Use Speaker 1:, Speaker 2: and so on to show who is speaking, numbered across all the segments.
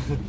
Speaker 1: Shit.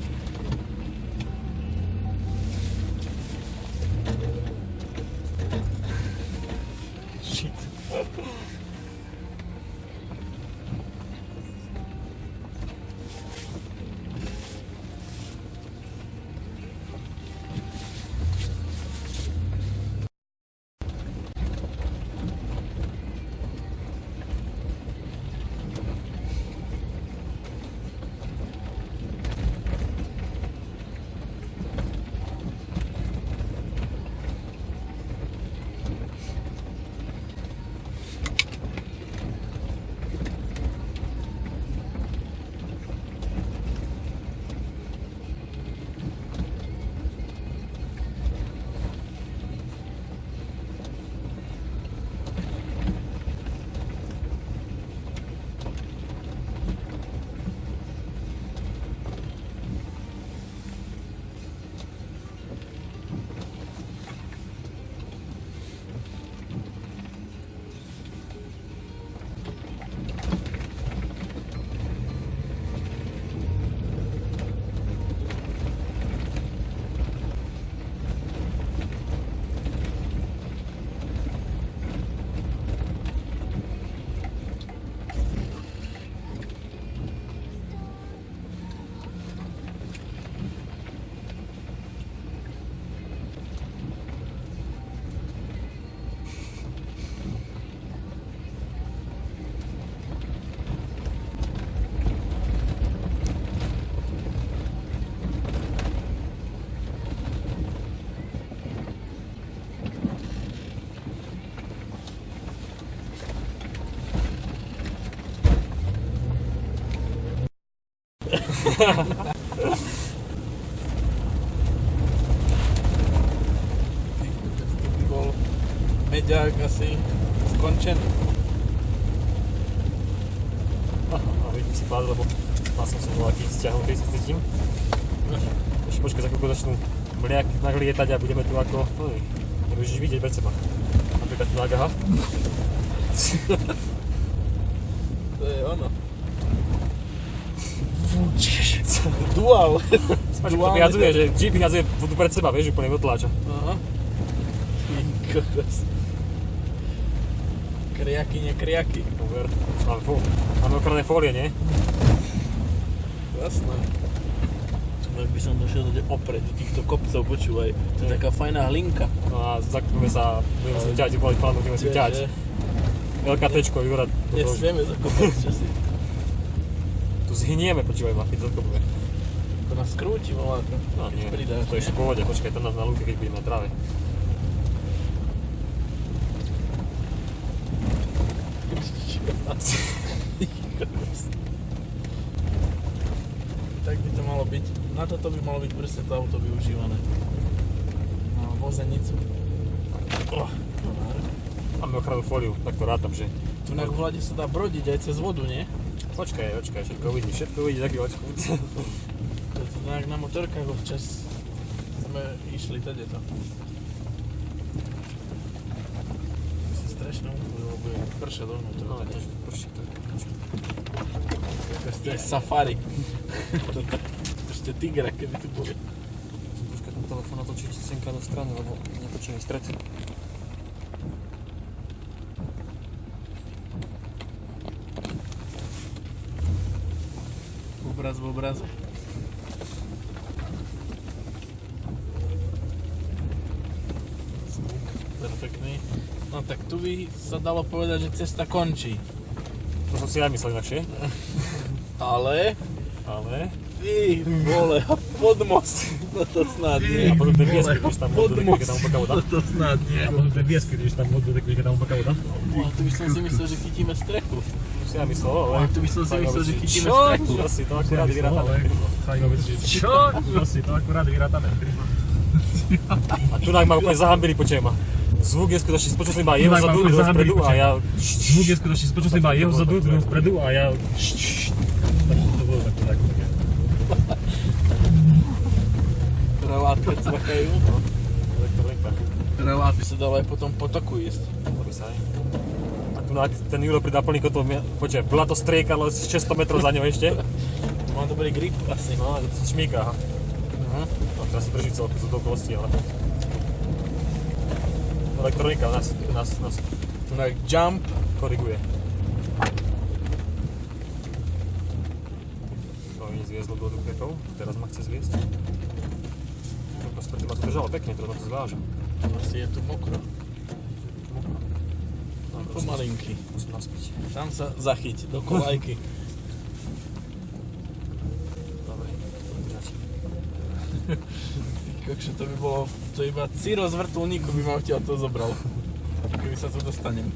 Speaker 2: Bol meďák asi skončený.
Speaker 1: A vidím si pád, lebo mal som sa nejaký stiahnutý, sa cítim. Ešte počkaj, za chvíľku začnú mliaky naglietať a budeme tu ako... Nebudeš vidieť pred seba. Napríklad tu nágaha.
Speaker 2: To je ono. Dual.
Speaker 1: Spáč, to vyhadzuje, že Jeep vyhadzuje vodu pred seba, vieš, úplne otláča.
Speaker 2: Aha. Kriaky, nekriaky.
Speaker 1: Uver. Máme okrané fólie, nie?
Speaker 2: Jasné. Tak by som došiel opreť do týchto kopcov, počúvaj. To je taká fajná hlinka.
Speaker 1: No a zakúpime sa, budeme si ťahať, budeme si ťahať. LKTčko, Jura.
Speaker 2: Nesmieme zakopať, čo si.
Speaker 1: Tu zhynieme, počúvaj ma, keď zakopíme.
Speaker 2: To nás skrúti, voláka.
Speaker 1: No nie, to je ešte v pohode, počkaj, to nás na lúke, keď budeme na tráve.
Speaker 2: Tak by to malo byť. Na toto by malo byť presne to auto využívané. Na vozenicu.
Speaker 1: Máme ochrannú fóliu, tak to rátam, že...
Speaker 2: Tu na Vlade sa dá brodiť aj cez vodu, nie?
Speaker 1: Počkaj, všetko uvidíš, za chvíľočku.
Speaker 2: To je to nejak na motorkách občas sme išli tadeto. Si strašne umúli, lebo je pršia dovnútra.
Speaker 1: No, to prší to.
Speaker 2: To je safari. Ešte tigra, keby tu boli.
Speaker 1: Musím troška ten telefón natočiť senka do strany, lebo netočím stred.
Speaker 2: Obraz v obraze. Zvuk perfektný. No tak tu by sa dalo povedať, že cesta končí.
Speaker 1: To som si aj myslel inakšie.
Speaker 2: Ale... Ty vole, a podmost. No to snad nie.
Speaker 1: A potom tie piesky, když tam vodu, keď tam úplká voda.
Speaker 2: No to snad nie.
Speaker 1: A potom tie piesky, když tam vodu, keď tam úplká voda.
Speaker 2: A tu by som si myslel, že chytíme strechu.
Speaker 1: To si ja myslel, ale...
Speaker 2: A tu by som si myslel, že chytíme
Speaker 1: Čo?
Speaker 2: strechu.
Speaker 1: Čo si to akurát vyrátané? Čo? Čo si to akurát vyrátané? A tu ma úplne zahambili, počujem ma. Zvuk je skutočne, spočul som iba jeho zadu, druhého spredu a ja... Zvuk je skutočne, spočul som iba jeho zadu, druhého spredu a ja... To bolo tak.
Speaker 2: Reláty cvakajú. Reláty sa dalo aj potom potoku ísť.
Speaker 1: A tu ten Juro pri náplní kotol, počujem, bola to strieka, ale 600 metrov za ňou ešte.
Speaker 2: Má dobrý grip asi.
Speaker 1: No, to sa šmíka, aha.
Speaker 2: Aha.
Speaker 1: No, teraz si drží celku z okolností, ale... Elektronika nás
Speaker 2: Tak jump.
Speaker 1: koriguje. No, mi zviezlo do dupletov, teraz ma chce zviesť. Predtým ma to držalo pekne, teraz ma to zváža.
Speaker 2: Asi je tu mokro. Pomalinky.
Speaker 1: Musím naspiť.
Speaker 2: Tam sa zachyť do kolajky.
Speaker 1: Dobre, držať.
Speaker 2: Kokšo, to by bolo, to iba Ciro z vrtuľníku by ma odtiaľ to zobral. Keby sa tu dostanem.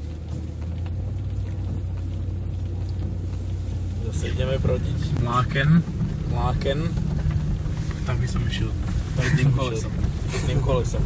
Speaker 2: Zase ideme brodiť. Mláken. Tam by som išiel. Jedným kolesom.